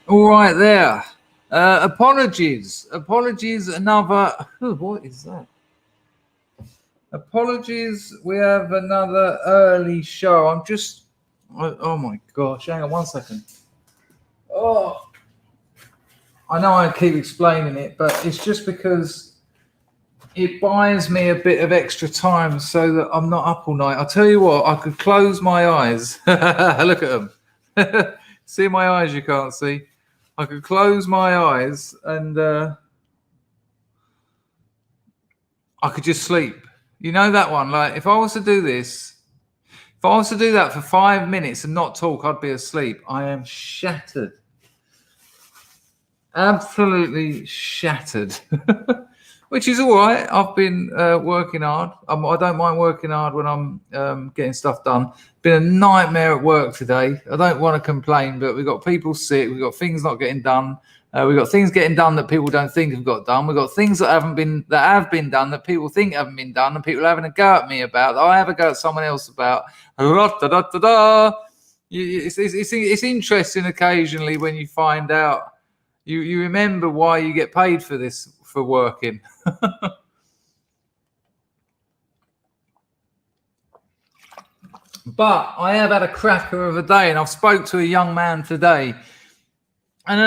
All right, there. Apologies. Another. What is that? Apologies. We have another early show. Oh my gosh! Hang on 1 second. Oh, I know I keep explaining it, but it's just because it buys me a bit of extra time so that I'm not up all night. I'll tell you what. I could close my eyes. Look at them. See my eyes? You can't see. I could close my eyes and I could just sleep. You know that one? Like, if I was to do this, if I was to do that for 5 minutes and not talk, I'd be asleep. I am shattered. Absolutely shattered. Which is all right. I've been working hard. I don't mind working hard when I'm getting stuff done. Been a nightmare at work today. I don't want to complain, but we've got people sick. We've got things not getting done. We've got things getting done that people don't think have got done. We've got things that have been done that people think haven't been done, and people are having a go at me about. That I have a go at someone else about. It's interesting occasionally when you find out. You remember why you get paid for this, for working. But I have had a cracker of a day, and I've spoke to a young man today, and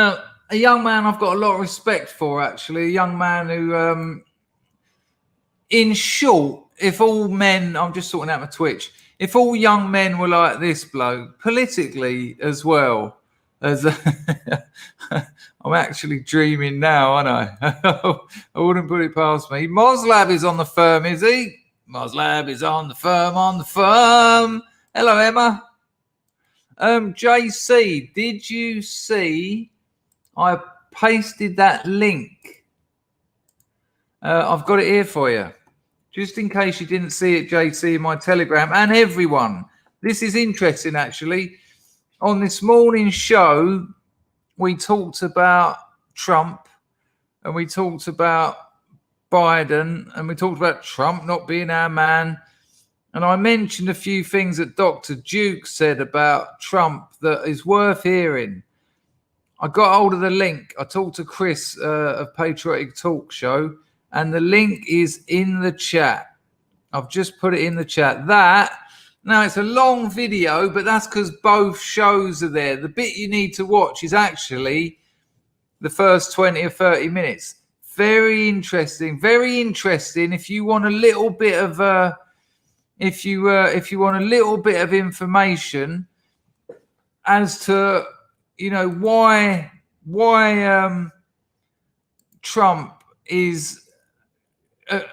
a young man I've got a lot of respect for, actually. A young man who, in short, if all men, I'm just sorting out my Twitch, if all young men were like this bloke, politically as well, as I'm actually dreaming now, aren't I? I wouldn't put it past me. Moslab is on the firm, is he? Moslab is on the firm. Hello, Emma. JC, did you see I pasted that link? I've got it here for you. Just in case you didn't see it, JC, in my Telegram, and everyone. This is interesting, actually. On this morning's show, we talked about Trump, and we talked about Biden, and we talked about Trump not being our man. And I mentioned a few things that Dr. Duke said about Trump that is worth hearing. I got hold of the link. I talked to Chris of Patriotic Talk Show, and the link is in the chat. I've just put it in the chat. Now, it's a long video, but that's because both shows are there. The bit you need to watch is actually the first 20 or 30 minutes. Very interesting. If you want a little bit of if you want a little bit of information as to, you know, why Trump is a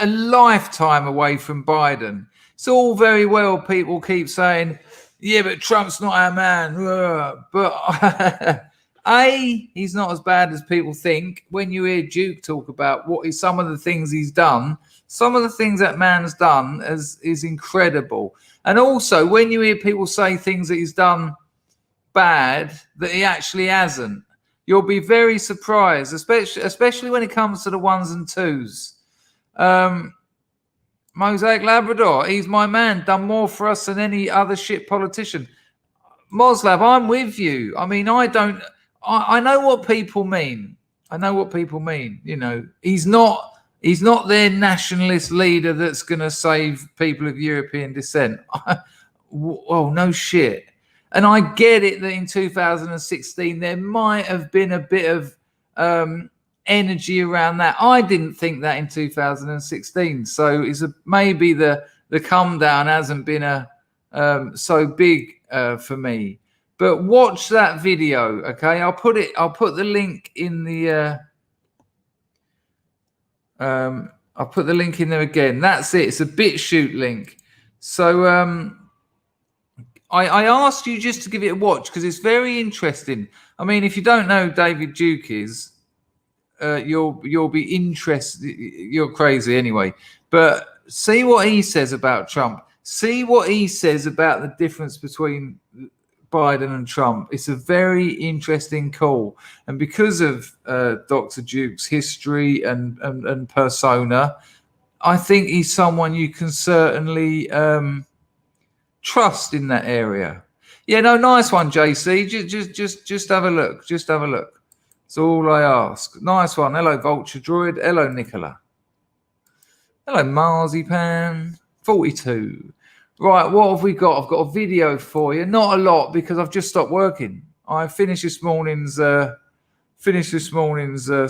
lifetime away from Biden. It's all very well people keep saying, yeah, but Trump's not our man. But he's not as bad as people think. When you hear Duke talk about some of the things he's done, some of the things that man's done is incredible. And also, when you hear people say things that he's done bad that he actually hasn't, you'll be very surprised, especially when it comes to the ones and twos. Mosaic Labrador, he's my man, done more for us than any other shit politician. Moslab, I'm with you. I mean, I know what people mean. You know, he's not their nationalist leader that's going to save people of European descent. Well, no shit. And I get it that in 2016 there might have been a bit of energy around that. I didn't think that in 2016. So maybe the come down hasn't been so big for me. But watch that video, okay? I'll put the link in the I'll put the link in there again. That's it. It's a BitChute link. So I asked you just to give it a watch because it's very interesting. I mean, if you don't know who David Duke is, you'll be interested. You're crazy anyway. But see what he says about Trump. See what he says about the difference between Biden and Trump. It's a very interesting call. And because of Dr. Duke's history and persona, I think he's someone you can certainly trust in that area. Yeah, no, nice one, JC. Just have a look. Just have a look. That's all I ask. Nice one. Hello, Vulture Droid. Hello, Nicola. Hello, Marzipan. 42. Right, what have we got? I've got a video for you. Not a lot because I've just stopped working. I finished this morning's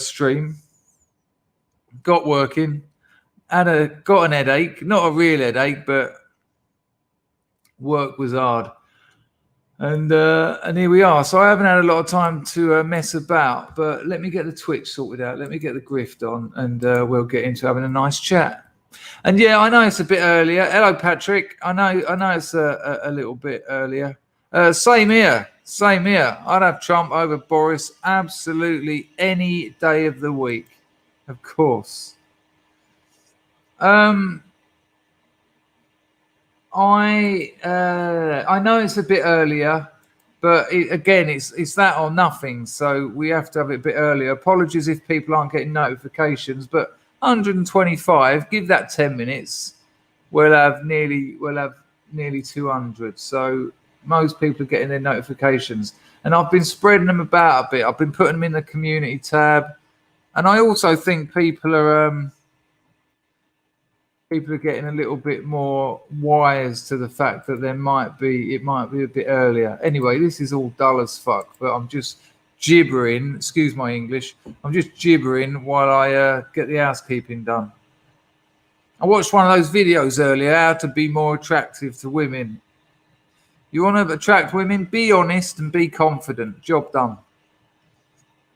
stream. Got working. Got an headache. Not a real headache, but work was hard. And here we are. So I haven't had a lot of time to mess about, but let me get the Twitch sorted out. Let me get the grift on, and we'll get into having a nice chat. And yeah, I know it's a bit earlier. Hello, Patrick. I know it's a little bit earlier. Same here. I'd have Trump over Boris absolutely any day of the week, of course. I know it's a bit earlier, but it's that or nothing. So we have to have it a bit earlier. Apologies if people aren't getting notifications, but 125. Give that 10 minutes. We'll have nearly 200. So most people are getting their notifications, and I've been spreading them about a bit. I've been putting them in the community tab, and I also think people are getting a little bit more wise to the fact that it might be a bit earlier. Anyway, this is all dull as fuck, but I'm just gibbering. Excuse my English. I'm just gibbering while I get the housekeeping done. I watched one of those videos earlier, how to be more attractive to women. You want to attract women? Be honest and be confident. Job done.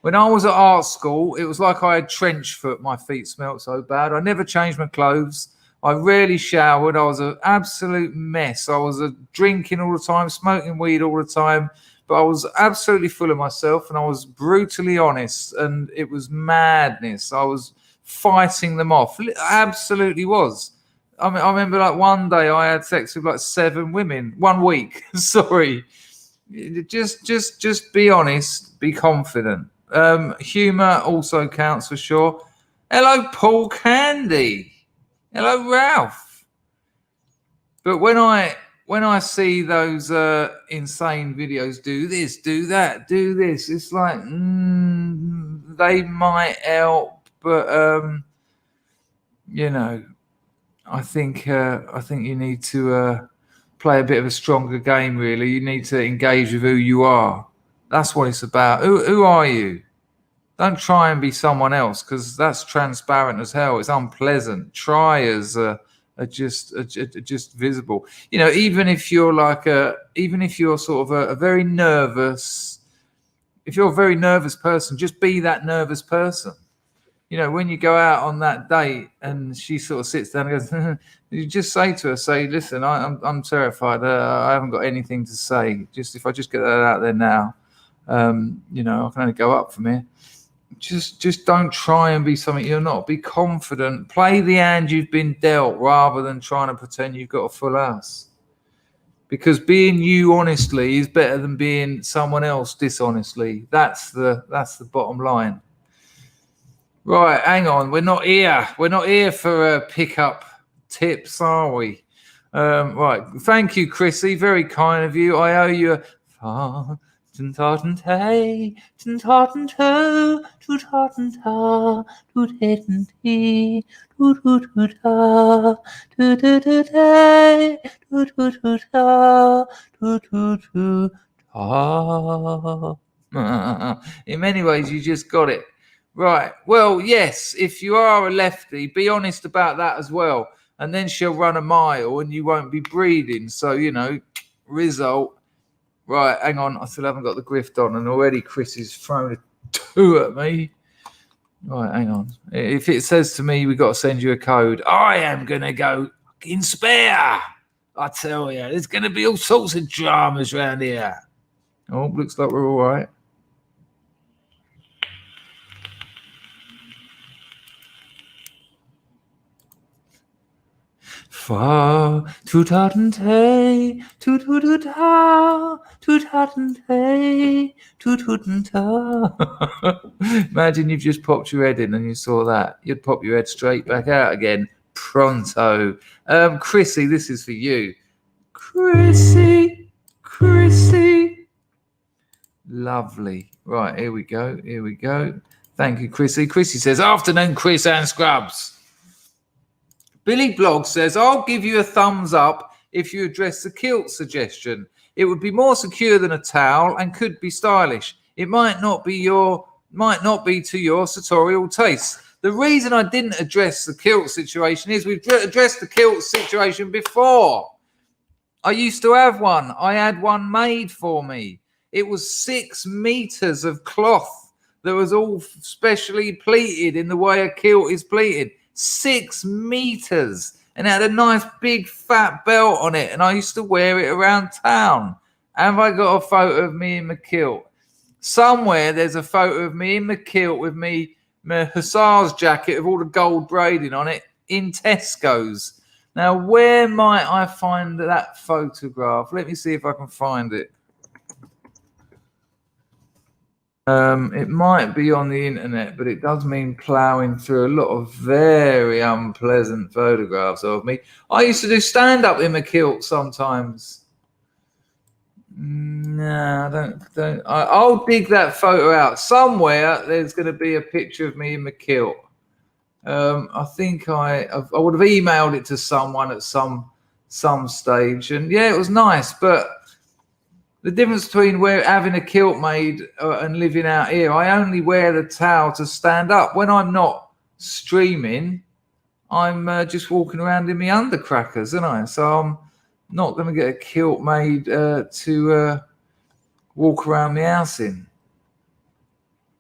When I was at art school, it was like I had trench foot. My feet smelt so bad. I never changed my clothes. I rarely showered. I was an absolute mess. I was drinking all the time, smoking weed all the time. But I was absolutely full of myself, and I was brutally honest, and it was madness. I was fighting them off. Absolutely was. I mean, I remember like one day I had sex with like 7 women. 1 week. Sorry. Just be honest. Be confident. Humor also counts for sure. Hello, Paul Candy. Hello, Ralph. But when I see those insane videos, do this, do that, do this, it's like they might help, but I think you need to play a bit of a stronger game. Really, you need to engage with who you are. That's what it's about. Who are you? Don't try and be someone else, because that's transparent as hell. It's unpleasant. Try as just visible. You know, even if you're sort of a very nervous, if you're a very nervous person, just be that nervous person. You know, when you go out on that date and she sort of sits down and goes, you just say to her, listen, I'm terrified. I haven't got anything to say. If I just get that out there now, I can only go up from here. Just don't try and be something you're not. Be confident. Play the hand you've been dealt rather than trying to pretend you've got a full ass. Because being you honestly is better than being someone else dishonestly. That's the bottom line. Right, hang on. We're not here. We're not here for pickup tips, are we? Right. Thank you, Chrissy. Very kind of you. I owe you a... Hey, in many ways, you just got it. Right. Well, yes, if you are a lefty, be honest about that as well. And then she'll run a mile and you won't be breathing. So, result. Right, hang on. I still haven't got the grift on, and already Chris is throwing a 2 at me. Right, hang on. If it says to me, we've got to send you a code, I am going to go fucking spare. I tell you, there's going to be all sorts of dramas around here. Oh, looks like we're all right. Far to Tottenham, to Tutata, to Tottenham, to Tutata. Imagine you've just popped your head in and you saw that. You'd pop your head straight back out again. Pronto. Chrissy, this is for you. Chrissy. Chrissy. Lovely. Right, here we go. Here we go. Thank you, Chrissy. Chrissy says, afternoon, Chris and Scrubs. Billy Blog says, I'll give you a thumbs up if you address the kilt suggestion. It would be more secure than a towel and could be stylish. It might not be to your sartorial taste. The reason I didn't address the kilt situation is we've addressed the kilt situation before. I used to have one. I had one made for me. It was 6 meters of cloth that was all specially pleated in the way a kilt is pleated. 6 meters. And it had a nice big fat belt on it. And I used to wear it around town. Have I got a photo of me in my kilt? Somewhere there's a photo of me in my kilt with my hussar's jacket with all the gold braiding on it in Tesco's. Now, where might I find that photograph? Let me see if I can find it. It might be on the internet, but it does mean ploughing through a lot of very unpleasant photographs of me. I used to do stand-up in my kilt sometimes. No, don't. I'll dig that photo out. Somewhere there's going to be a picture of me in my kilt. I think I would have emailed it to someone at some stage, and yeah, it was nice. But the difference between having a kilt made and living out here, I only wear the towel to stand up. When I'm not streaming, I'm just walking around in my undercrackers, aren't I? So I'm not going to get a kilt made to walk around my house in.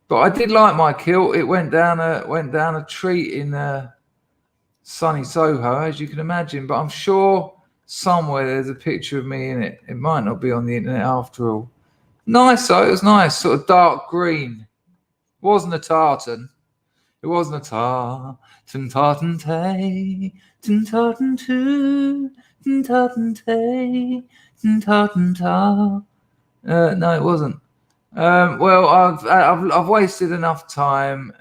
But I did like my kilt. It went down a treat in sunny Soho, as you can imagine. But I'm sure somewhere there's a picture of me in it. It might not be on the internet after all. Nice though. It was nice, sort of dark green. It wasn't a tartan. It wasn't a tartan tay, tartan too, tartan tay, tartan tar. No, it wasn't. Well, I've wasted enough time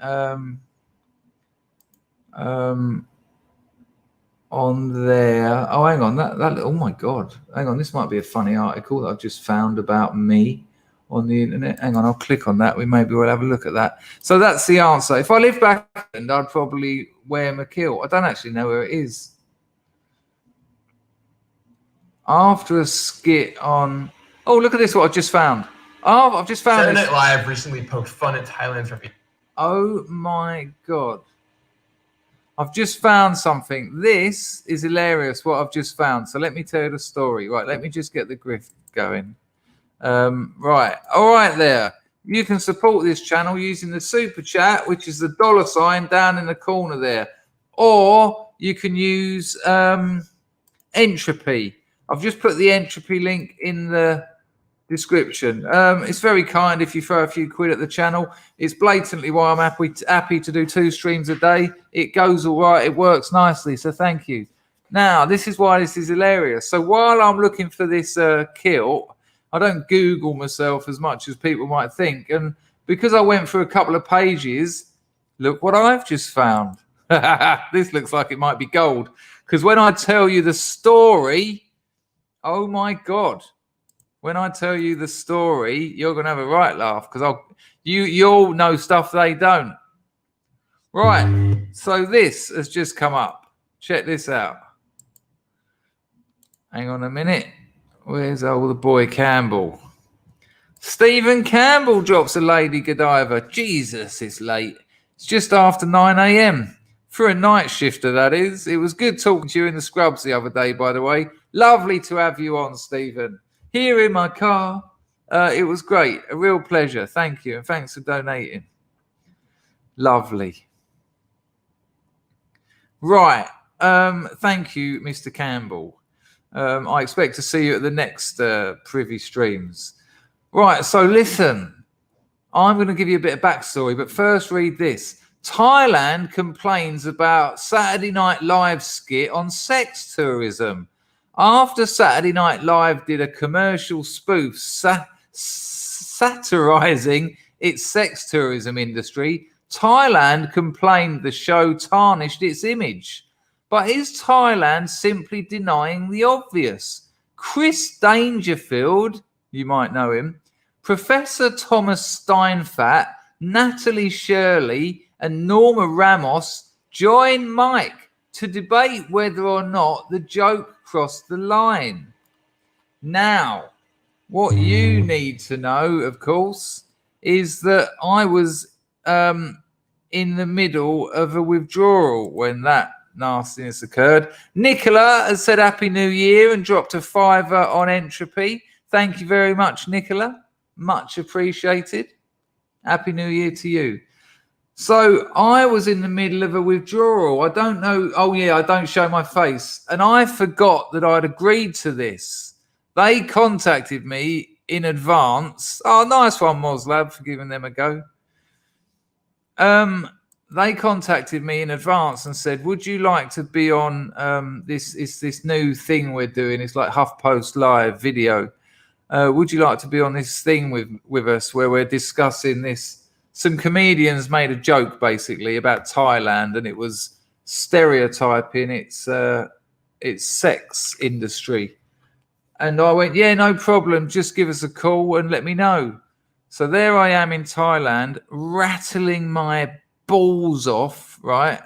on there. Oh, hang on, that oh my god, hang on, this might be a funny article that I've just found about me on the internet. Hang on, I'll click on that. Maybe we'll have a look at that. So that's the answer. If I lived back in England, I'd probably wear my kilt. I don't actually know where it is. After a skit on, oh, look at this, what I've just found. Oh, I've just found Saturday Night Live recently poked fun at Thailand's reputation. Oh my god. I've just found something. This is hilarious, what I've just found. So let me tell you the story. Right, let me just get the grift going. Right, all right there. You can support this channel using the super chat, which is the $sign down in the corner there. Or you can use Entropy. I've just put the Entropy link in the description. It's very kind if you throw a few quid at the channel. It's blatantly why I'm happy to do 2 streams a day. It goes all right. It works nicely. So thank you. Now, this is why this is hilarious. So while I'm looking for this kilt, I don't Google myself as much as people might think. And because I went through a couple of pages, look what I've just found. This looks like it might be gold. Because when I tell you the story, oh my God. When I tell you the story, you're going to have a right laugh because you'll know stuff they don't. Right. So this has just come up. Check this out. Hang on a minute. Where's the boy Campbell? Stephen Campbell drops a Lady Godiva. Jesus, it's late. It's just after 9 a.m. For a night shifter, that is. It was good talking to you in the scrubs the other day, by the way. Lovely to have you on, Stephen. Here in my car. It was great. A real pleasure. Thank you. And thanks for donating. Lovely. Right. Thank you, Mr. Campbell. I expect to see you at the next privy streams. Right. So listen, I'm going to give you a bit of backstory, but first read this. Thailand complains about Saturday Night Live skit on sex tourism. After Saturday Night Live did a commercial spoof satirizing its sex tourism industry, Thailand complained the show tarnished its image. But is Thailand simply denying the obvious? Chris Dangerfield You might know him. Professor Thomas Steinfat, Natalie Shirley, and Norma Ramos join Mike to debate whether or not the joke crossed the line. Now, what you need to know, of course, is that I was in the middle of a withdrawal when that nastiness occurred. Nicola has said Happy New Year and dropped a £5 on Entropy. Thank you very much, Nicola. Much appreciated. Happy New Year to you. So I was in the middle of a withdrawal. I don't know. Oh, yeah, I don't show my face. And I forgot that I'd agreed to this. They contacted me in advance. Oh, nice one, Moslab, for giving them a go. They contacted me in advance and said, would you like to be on this new thing we're doing? It's like HuffPost Live video. Would you like to be on this thing with us where we're discussing this? Some comedians made a joke basically about Thailand, and it was stereotyping its sex industry. And I went, yeah, no problem. Just give us a call and let me know. So there I am in Thailand, rattling my balls off, right?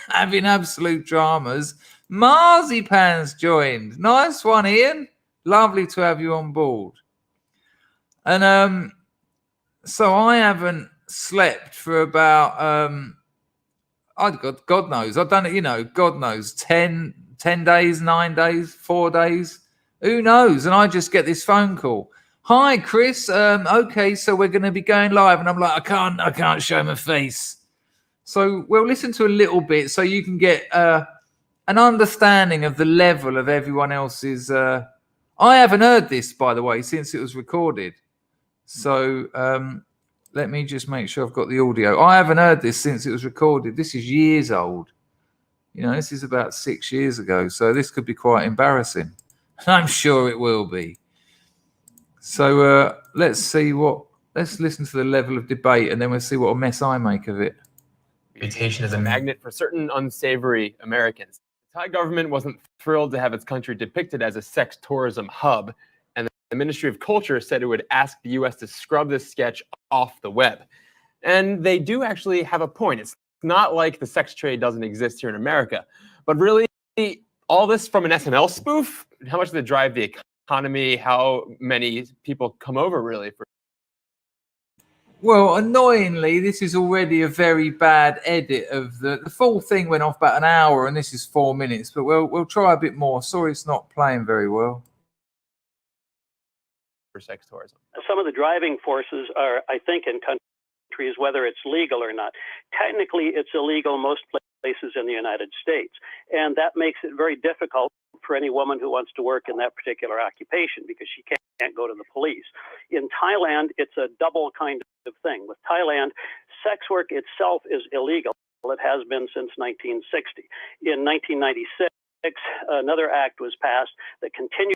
Having absolute dramas. Marzipan's joined. Nice one, Ian. Lovely to have you on board. And so I haven't slept for about God knows. I've done it, God knows, 10 days, 9 days, 4 days. Who knows? And I just get this phone call. Hi, Chris. Okay, so we're going to be going live. And I'm like, I can't show my face. So we'll listen to a little bit so you can get an understanding of the level of everyone else's. I haven't heard this, by the way, since it was recorded. So let me just make sure I've got the audio. I haven't heard this since it was recorded. This is years old. This is about 6 years ago. So this could be quite embarrassing. I'm sure it will be. So let's listen to the level of debate, and then we'll see what a mess I make of it. Reputation as a magnet for certain unsavory Americans. The Thai government wasn't thrilled to have its country depicted as a sex tourism hub, and the Ministry of Culture said it would ask the U.S. to scrub this sketch off the web. And they do actually have a point. It's not like the sex trade doesn't exist here in America, but really all this from an SNL spoof, how much does it drive the economy? How many people come over really for? Well, annoyingly, this is already a very bad edit of the full thing. Went off about an hour, and this is 4 minutes. But we'll try a bit more. Sorry, it's not playing very well. For sex tourism, some of the driving forces are, I think, in countries whether it's legal or not. Technically, it's illegal in most places in the United States, and that makes it very difficult for any woman who wants to work in that particular occupation because she can't go to the police. In Thailand, it's a double kind of thing. With Thailand, sex work itself is illegal. It has been since 1960. In 1996, another act was passed that continued.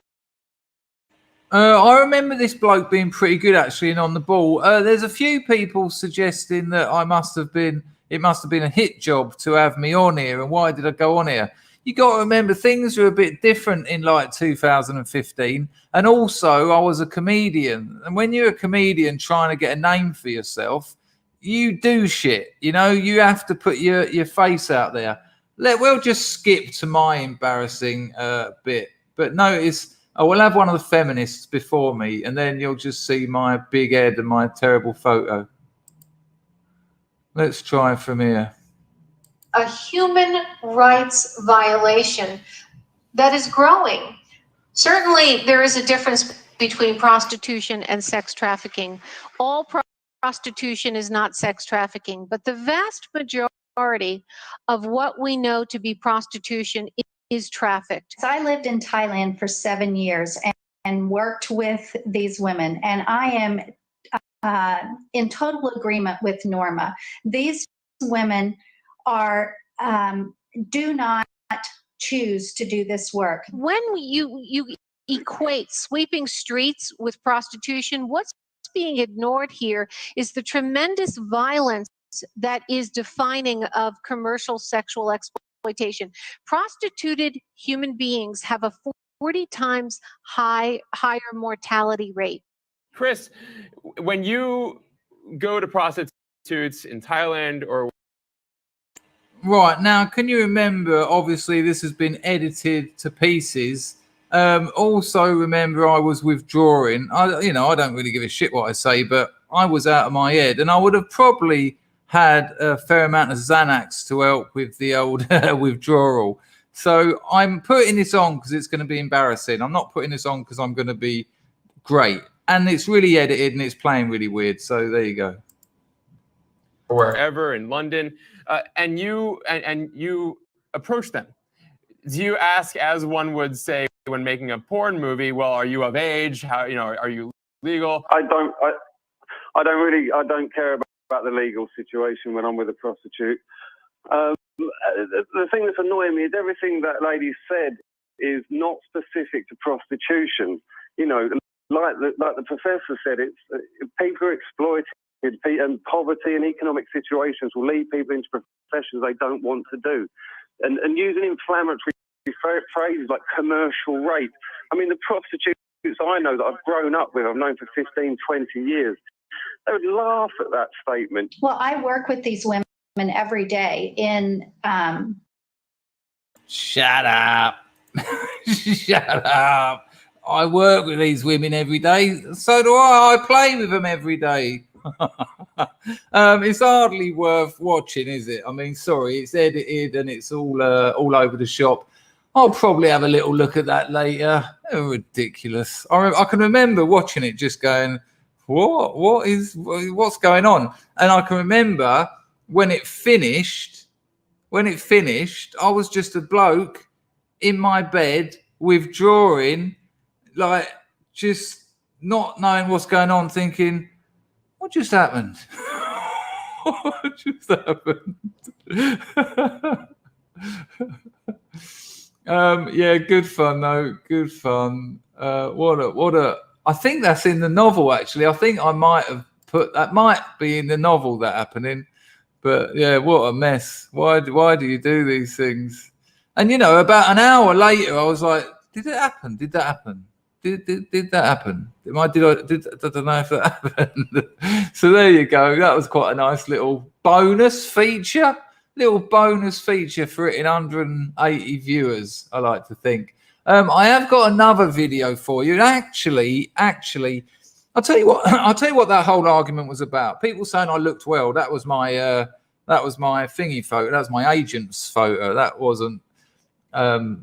I remember this bloke being pretty good actually and on the ball. There's a few people suggesting that it must have been a hit job to have me on here, and why did I go on here? You got to remember things were a bit different in like 2015, and also I was a comedian, and when you're a comedian trying to get a name for yourself, you do shit. You have to put your face out there. We'll just skip to my embarrassing bit, but notice. I will have one of the feminists before me, and then you'll just see my big head and my terrible photo. Let's try from here. A human rights violation that is growing. Certainly, there is a difference between prostitution and sex trafficking. All prostitution is not sex trafficking, but the vast majority of what we know to be prostitution is trafficked. So I lived in Thailand for 7 years and worked with these women, and I am in total agreement with Norma. These women do not choose to do this work. When you equate sweeping streets with prostitution, what's being ignored here is the tremendous violence that is defining of commercial sexual exploitation. Prostituted human beings have a 40 times higher mortality rate. Chris, when you go to prostitutes in Thailand or Right, now, can you remember, obviously this has been edited to pieces. Also remember I was withdrawing. I don't really give a shit what I say, but I was out of my head, and I would have probably had a fair amount of Xanax to help with the old withdrawal. So I'm putting this on because it's going to be embarrassing. I'm not putting this on because I'm going to be great. And it's really edited and it's playing really weird. So there you go. wherever in London, and you approach them. Do you ask, as one would say when making a porn movie, well, are you of age? How, are you legal? I don't care about the legal situation when I'm with a prostitute. The thing that's annoying me is everything that lady said is not specific to prostitution. Like the professor said, it's people are exploited, and poverty and economic situations will lead people into professions they don't want to do. And using inflammatory phrases like commercial rape. I mean, the prostitutes I know that I've grown up with, I've known for 15, 20 years, they would laugh at that statement. Well, I work with these women every day in... Shut up. Shut up. I work with these women every day. So do I. I play with them every day. It's hardly worth watching, is it? I mean, sorry, it's edited and it's all over the shop. I'll probably have a little look at that later. Oh, ridiculous. I can remember watching it just going, what's going on? And I can remember when it finished, I was just a bloke in my bed withdrawing, like just not knowing what's going on, thinking, what just happened? What just happened? Yeah, good fun though. Good fun. I think that's in the novel actually. I think I might have that might be in the novel, that happening. But yeah, what a mess. Why do you do these things? And about an hour later I was like, did it happen? Did that happen? Did that happen? I don't know if that happened. So there you go. That was quite a nice little bonus feature. Little bonus feature for it in 180 viewers, I like to think. I have got another video for you. Actually, I'll tell you what that whole argument was about. People saying I looked well. That was my thingy photo. That was my agent's photo. That wasn't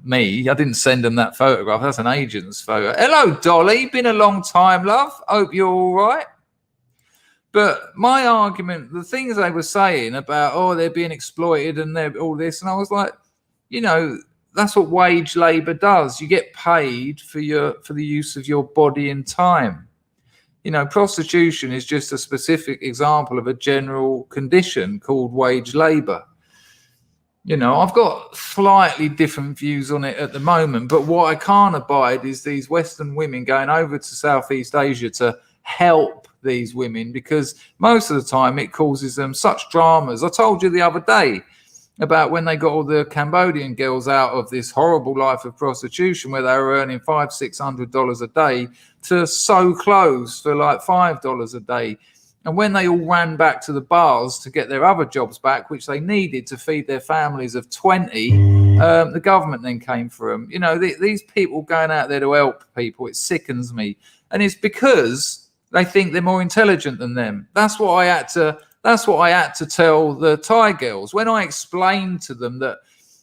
me. I didn't send them that photograph. That's an agent's photo. Hello, Dolly. Been a long time, love. Hope you're all right. But my argument, the things they were saying about, they're being exploited and they're all this, and I was like, that's what wage labor does. You get paid for the use of your body and time. Prostitution is just a specific example of a general condition called wage labor. I've got slightly different views on it at the moment, but what I can't abide is these Western women going over to Southeast Asia to help these women, because most of the time it causes them such dramas. I told you the other day about when they got all the Cambodian girls out of this horrible life of prostitution where they were earning $500-600 a day to sew clothes for like $5 a day. And when they all ran back to the bars to get their other jobs back, which they needed to feed their families of 20, the government then came for them. These people going out there to help people, it sickens me. And it's because they think they're more intelligent than them. That's what I had to tell the Thai girls when I explained to them that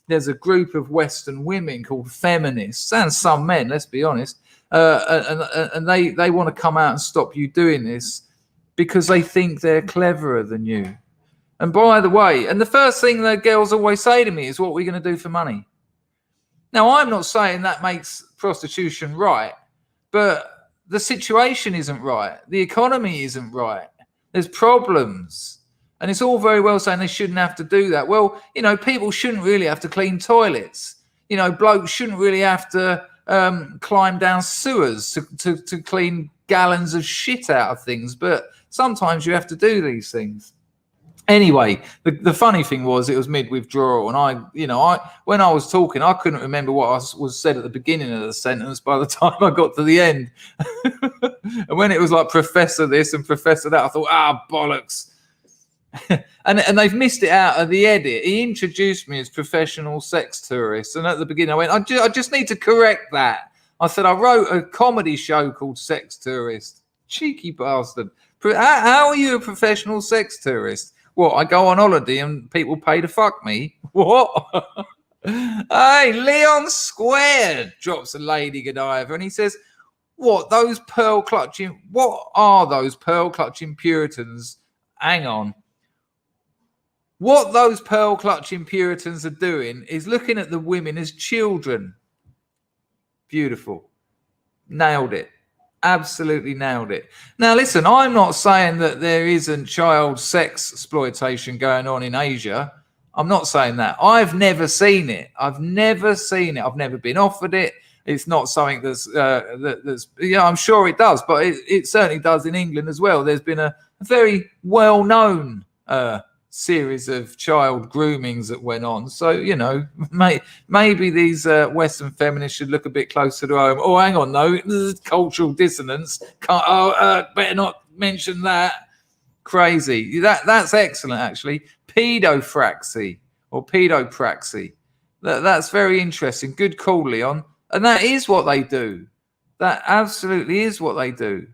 there's a group of Western women called feminists, and some men, let's be honest, and they want to come out and stop you doing this because they think they're cleverer than you. And by the way, and the first thing the girls always say to me is, what are we going to do for money? Now, I'm not saying that makes prostitution right, but the situation isn't right. The economy isn't right. There's problems. And it's all very well saying they shouldn't have to do that. Well, people shouldn't really have to clean toilets. Blokes shouldn't really have to climb down sewers to clean gallons of shit out of things. But sometimes you have to do these things. Anyway, the funny thing was it was mid-withdrawal, and when I was talking, I couldn't remember what was said at the beginning of the sentence by the time I got to the end. And when it was like Professor this and Professor that, I thought, bollocks. and they've missed it out of the edit. He introduced me as professional sex tourist, and at the beginning I went, I just need to correct that. I said I wrote a comedy show called Sex Tourist. Cheeky bastard. How are you a professional sex tourist? What, I go on holiday and people pay to fuck me? What? Hey, Leon Squared drops a lady Godiva, and he says, what are those pearl clutching Puritans? Hang on. What those pearl clutching Puritans are doing is looking at the women as children. Beautiful. Nailed it. Absolutely nailed it. Now, listen, I'm not saying that there isn't child sex exploitation going on in Asia. I'm not saying that. I've never seen it. I've never been offered it. It's not something that's I'm sure it does, but it certainly does in England as well. There's been a very well-known series of child groomings that went on. So, maybe these Western feminists should look a bit closer to home. Oh, hang on, no, there's cultural dissonance. Better not mention that. Crazy. That's excellent, actually. Pedopraxy. That's very interesting. Good call, Leon. And that is what they do. That absolutely is what they do.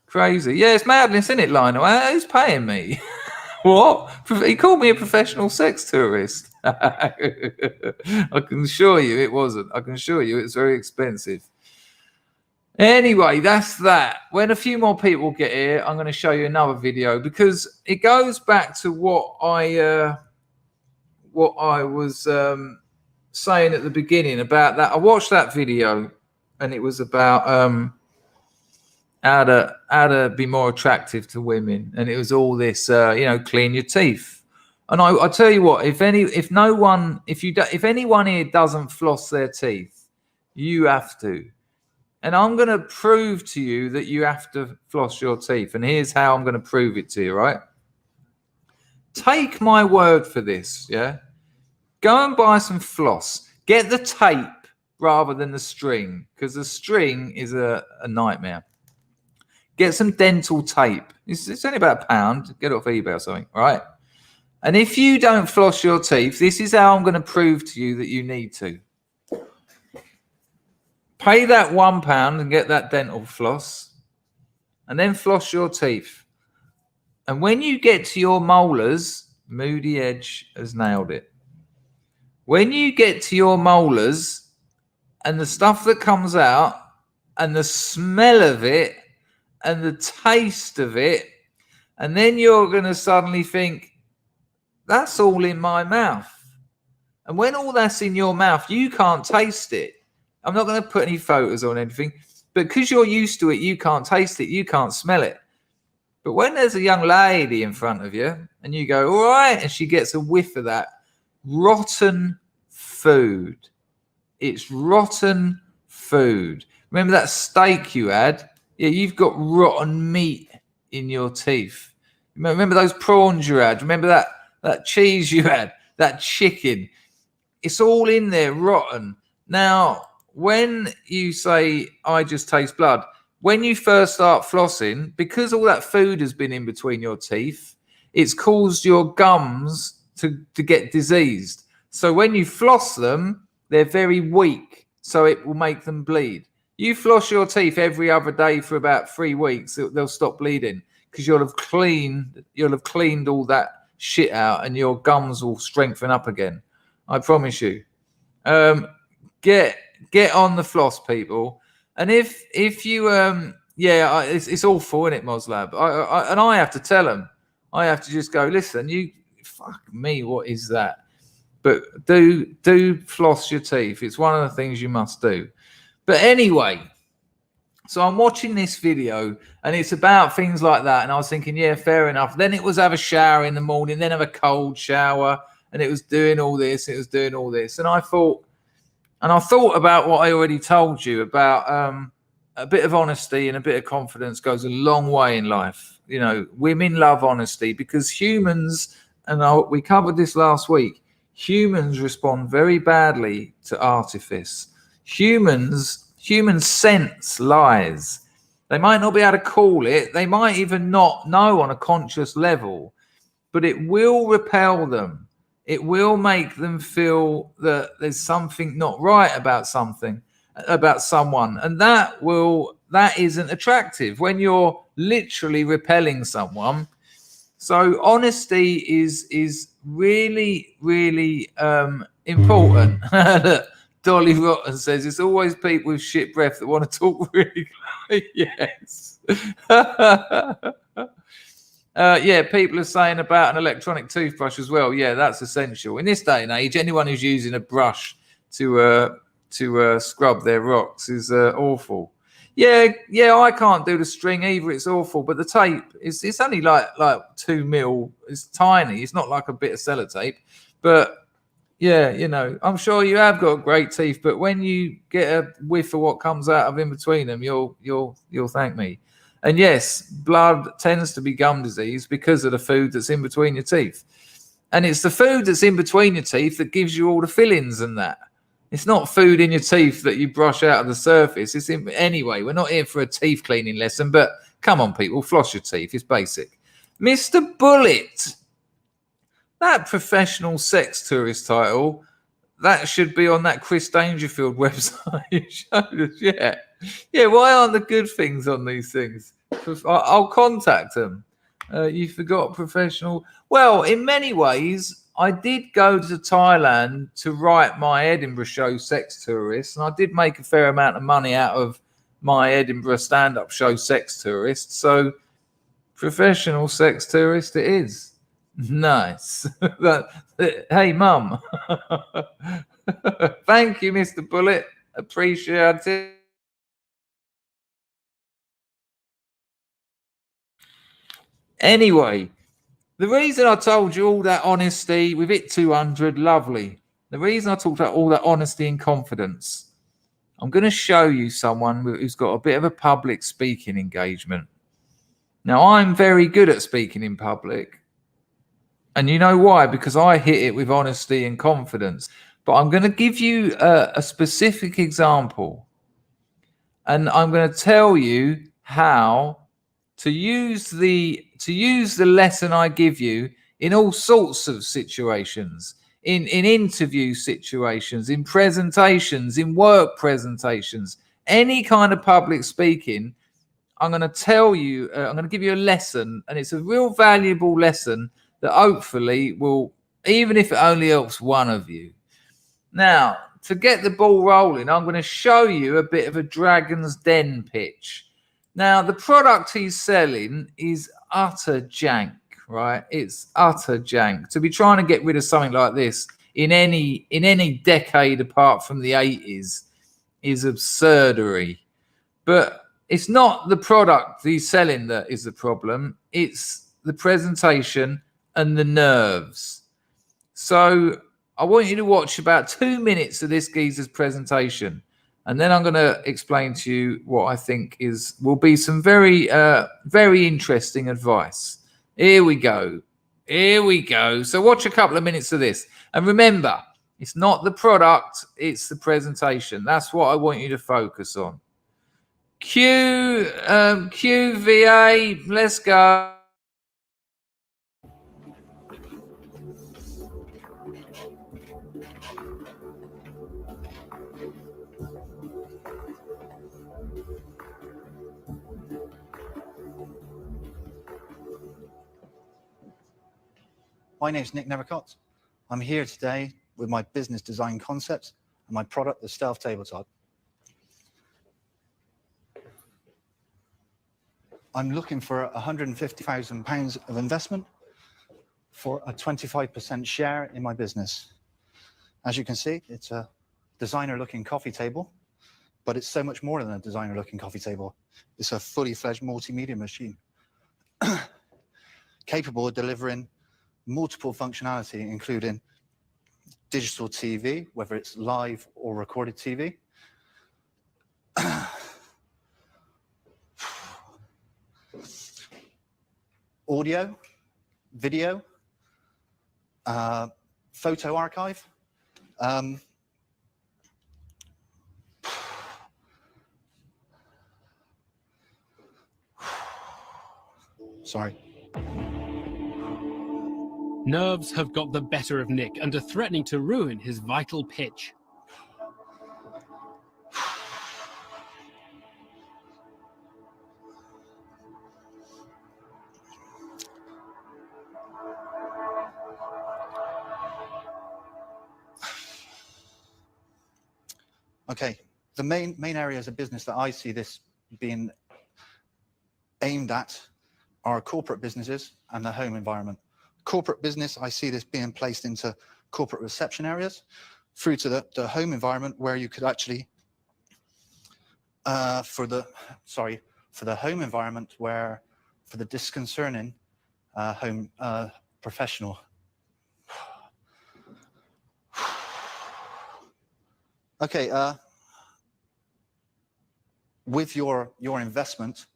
Crazy. Yeah, it's madness, isn't it, Lionel? Who's paying me? What? He called me a professional sex tourist. I can assure you it wasn't. I can assure you it's very expensive. Anyway, that's that. When a few more people get here, I'm going to show you another video because it goes back to what I was saying at the beginning about that. I watched that video and it was about how to be more attractive to women, and it was all this clean your teeth. And I tell you what, if anyone here doesn't floss their teeth, you have to. And I'm going to prove to you that you have to floss your teeth, and here's how I'm going to prove it to you, right? Take my word for this, yeah? Go and buy some floss. Get the tape rather than the string, because the string is a nightmare. Get some dental tape. It's only about £1. Get it off eBay or something, right? And if you don't floss your teeth, this is how I'm going to prove to you that you need to. Pay that £1 and get that dental floss, and then floss your teeth. And when you get to your molars, Moody Edge has nailed it. When you get to your molars and the stuff that comes out and the smell of it and the taste of it, and then you're going to suddenly think, that's all in my mouth. And when all that's in your mouth, you can't taste it. I'm not going to put any photos on anything, but because you're used to it, you can't taste it, you can't smell it. But when there's a young lady in front of you and you go, all right, and she gets a whiff of that rotten food. It's rotten food. Remember that steak you had? Yeah, you've got rotten meat in your teeth. Remember those prawns you had? Remember that cheese you had? That chicken? It's all in there, rotten. Now, when you say, I just taste blood, when you first start flossing, because all that food has been in between your teeth, it's caused your gums to get diseased. So when you floss them, they're very weak, so it will make them bleed. You floss your teeth every other day for about 3 weeks, they'll stop bleeding because you'll have cleaned all that shit out and your gums will strengthen up again. I promise you. Get on the floss, people. And if you it's awful, isn't it, Moslab? I have to tell them. I have to just go, listen, you fuck me, what is that? But do floss your teeth. It's one of the things you must do. But anyway, so I'm watching this video and it's about things like that. And I was thinking, yeah, fair enough. Then it was have a shower in the morning, then have a cold shower. And it was doing all this. It was doing all this. And I thought about what I already told you about a bit of honesty and a bit of confidence goes a long way in life. You know, women love honesty because humans, and we covered this last week, humans respond very badly to artifice. Humans sense lies. They might not be able to call it. They might even not know on a conscious level, but it will repel them. It will make them feel that there's something not right about something, about someone. And that isn't attractive when you're literally repelling someone. So honesty is really, really important. Dolly Rotten says it's always people with shit breath that want to talk really. Yes. Yeah, people are saying about an electronic toothbrush as well. Yeah, that's essential in this day and age. Anyone who's using a brush to scrub their rocks is awful. Yeah, I can't do the string either. It's awful. But the tape it's only like 2 mil. It's tiny. It's not like a bit of sellotape. But yeah, you know, I'm sure you have got great teeth. But when you get a whiff of what comes out of in between them, you'll thank me. And yes, blood tends to be gum disease because of the food that's in between your teeth. And it's the food that's in between your teeth that gives you all the fillings and that. It's not food in your teeth that you brush out of the surface. Anyway, we're not here for a teeth cleaning lesson, but come on, people, floss your teeth. It's basic. Mr. Bullet, that professional sex tourist title, that should be on that Chris Dangerfield website you showed us. Yeah, why aren't the good things on these things? I'll contact them. You forgot professional. Well, in many ways, I did go to Thailand to write my Edinburgh show, Sex Tourist, and I did make a fair amount of money out of my Edinburgh stand-up show, Sex Tourist. So, professional sex tourist it is. Nice. Hey, Mum. Thank you, Mr. Bullet. Appreciate it. Anyway, the reason I told you all that honesty, we've hit 200, lovely. The reason I talked about all that honesty and confidence, I'm going to show you someone who's got a bit of a public speaking engagement. Now, I'm very good at speaking in public. And you know why? Because I hit it with honesty and confidence. But I'm going to give you a specific example. And I'm going to tell you how to use the lesson I give you in all sorts of situations, in interview situations, in presentations, in work presentations, any kind of public speaking. I'm going to tell you, I'm going to give you a lesson, and it's a real valuable lesson that hopefully will, even if it only helps one of you. Now, to get the ball rolling, I'm going to show you a bit of a Dragon's Den pitch. Now, the product he's selling is utter jank, right? It's utter jank. To be trying to get rid of something like this in any decade apart from the 80s is absurdery. But it's not the product he's selling that is the problem. It's the presentation and the nerves. So I want you to watch about 2 minutes of this geezer's presentation. And then I'm going to explain to you what I think will be some very, very interesting advice. Here we go. So watch a couple of minutes of this. And remember, it's not the product, it's the presentation. That's what I want you to focus on. QVA, let's go. My name is Nick Nevercott. I'm here today with my business design concepts and my product, the Stealth Tabletop. I'm looking for £150,000 of investment for a 25% share in my business. As you can see, it's a designer-looking coffee table, but it's so much more than a designer-looking coffee table. It's a fully fledged multimedia machine capable of delivering multiple functionality, including digital TV, whether it's live or recorded TV, audio, video, photo archive. Sorry. Nerves have got the better of Nick and are threatening to ruin his vital pitch. Okay, the main areas of business that I see this being aimed at are corporate businesses and the home environment. Corporate business, I see this being placed into corporate reception areas through to the home environment where you could actually, for the home environment where, for the disconcerting home professional. Okay, with your investment.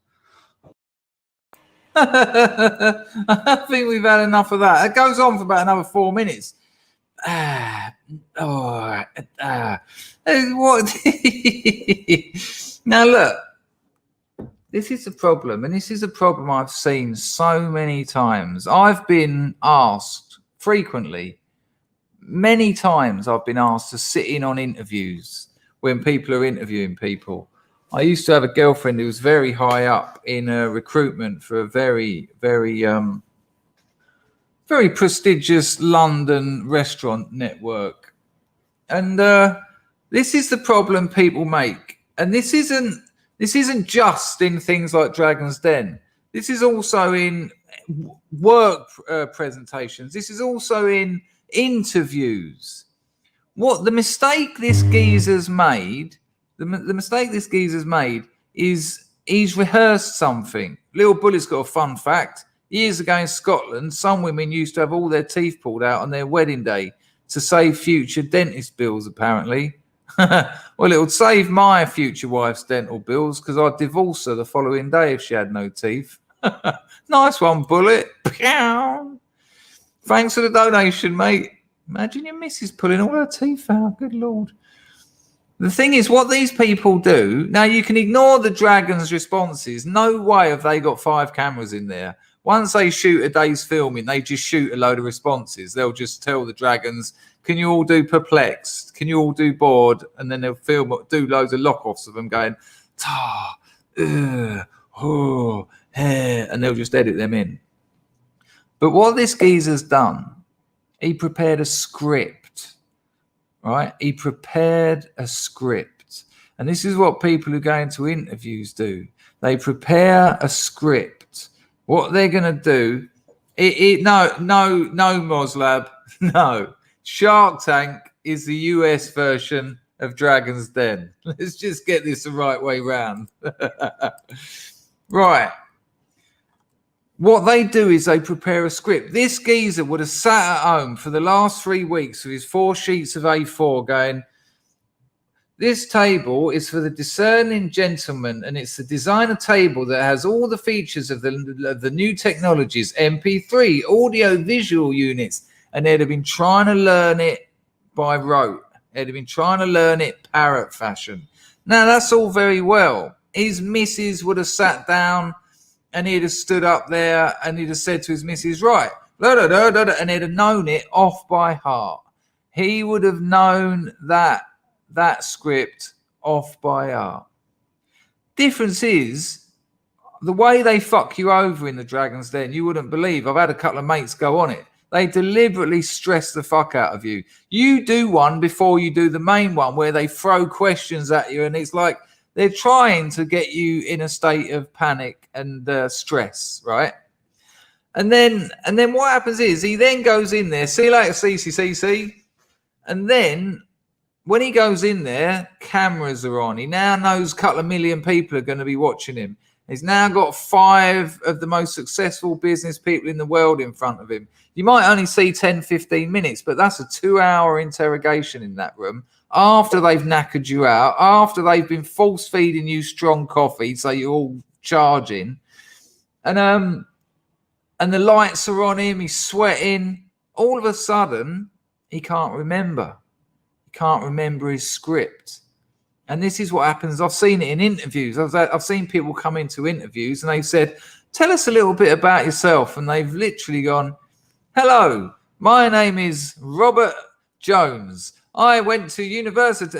I think we've had enough of that. It goes on for about another 4 minutes. What? Now look, this is a problem, and this is a problem I've seen so many times. I've been asked frequently, many times I've been asked to sit in on interviews when people are interviewing people. I used to have a girlfriend who was very high up in recruitment for a very, very, very prestigious London restaurant network. And this is the problem people make. And this isn't just in things like Dragon's Den. This is also in work presentations. This is also in interviews. What the mistake this geezer's made, the mistake this geezer's made is he's rehearsed something. Little Bullet's got a fun fact. Years ago in Scotland, some women used to have all their teeth pulled out on their wedding day to save future dentist bills, apparently. Well, it would save my future wife's dental bills because I'd divorce her the following day if she had no teeth. Nice one, Bullet. Thanks for the donation, mate. Imagine your missus pulling all her teeth out. Good Lord. The thing is, what these people do, now you can ignore the Dragon's responses. No way have they got 5 cameras in there. Once they shoot a day's filming, they just shoot a load of responses. They'll just tell the Dragons, can you all do perplexed? Can you all do bored? And then they'll do loads of lock-offs of them going, ta, oh, hey, and they'll just edit them in. But what this geezer's done, he prepared a script. Right? He prepared a script. And this is what people who go into interviews do. They prepare a script. What they're going to do, no, Moslab, no. Shark Tank is the US version of Dragon's Den. Let's just get this the right way round. Right. What they do is they prepare a script. This geezer would have sat at home for the last 3 weeks with his 4 sheets of A4 going, this table is for the discerning gentleman, and it's the designer table that has all the features of the new technologies, MP3, audio visual units, and they'd have been trying to learn it by rote. They'd have been trying to learn it parrot fashion. Now, that's all very well. His missus would have sat down and he'd have stood up there and he'd have said to his missus, right, and he'd have known it off by heart. He would have known that script off by heart. Difference is, the way they fuck you over in the Dragon's Den, you wouldn't believe. I've had a couple of mates go on it. They deliberately stress the fuck out of you. You do one before you do the main one where they throw questions at you and it's like, they're trying to get you in a state of panic and stress, right? And then what happens is he then goes in there, see you later, CCCC. And then when he goes in there, cameras are on. He now knows a couple of million people are going to be watching him. He's now got 5 of the most successful business people in the world in front of him. You might only see 10, 15 minutes, but that's a 2-hour interrogation in that room. After they've knackered you out, after they've been force feeding you strong coffee, so you're all charging. And and the lights are on him, he's sweating. All of a sudden, he can't remember. He can't remember his script. And this is what happens. I've seen it in interviews. I've seen people come into interviews and they've said, tell us a little bit about yourself. And they've literally gone, hello, my name is Robert Jones. I went to university.